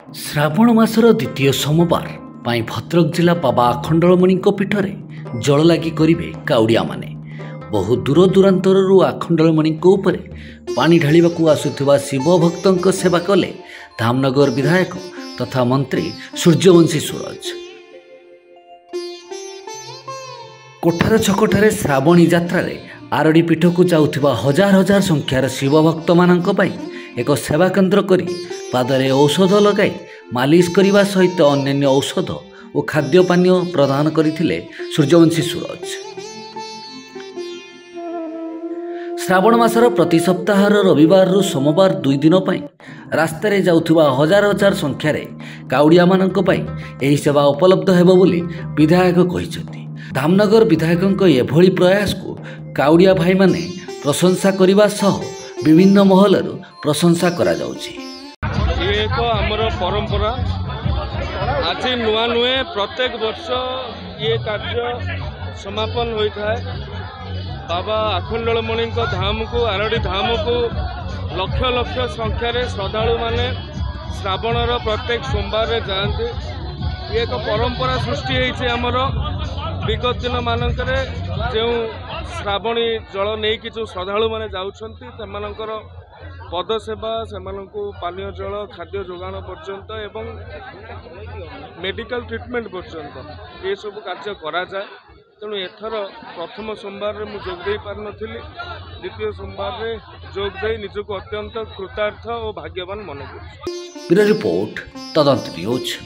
श्रावण मासर द्वितीय सोमवार पाई भद्रक जिला बाबा आखंडलमणि पीठरे जल लगी करिवे काउडिया माने। बहु दूर दूरांतरु आखंडलमणि पानी ढालिबाकू आसुथिबा शिव भक्तों सेवा कले धामनगर विधायक तथा मंत्री सूर्यवंशी सूरज। कोठार छकठारे श्रावणी यात्रा आरडी पीठ को जाउथिबा हजार हजार संख्यार शिव भक्त मानक पाई एक सेवा केन्द्र करी पादरे औषध लगाई मालिश करने सहित अन्य औषध और खाद्य पानीय प्रदान करथिले सूर्यवंशी सूरज। श्रावण मासर प्रति सप्ताहर रविवार रु सोमवार 2 दिन पर रास्तार जाउथिबा हजार हजार संख्यार काउडिया मानक पाई एही सेवा उपलब्ध हेबो बोली विधायक कहिसेंति। धामनगर विधायकों एभली प्रयास को काउडिया भाई माने प्रशंसा करने सह विभिन्न महलर प्रशंसा करा जाउछि। एक आमर परंपरा आज नुआ नुए प्रत्येक वर्ष ये कार्य समापन होता है। बाबा आखंडलमणि धाम को आरडी धाम को लक्ष लक्ष संख्यार श्रद्धालु माने श्रावणर प्रत्येक सोमवार जाते। ये एक परंपरा सृष्टि होती आमर विगत दिन मानक जो श्रावणी जल नहीं कि जो श्रद्धालु माने जाउछंती सेमानकर पदसेवा से पानीय जल खाद्य जोगाण पर्यंत एवं मेडिकल ट्रिटमेंट पर्यंत ये सब कार्य करा जाए। तेणु एथर प्रथम सोमवार मुझे जोग दे पार नथिली, द्वितीय सोमवार जोग दे निजको अत्यंत कृतार्थ और भाग्यवान मन करुछि। रिपोर्ट तदंत न्यूज।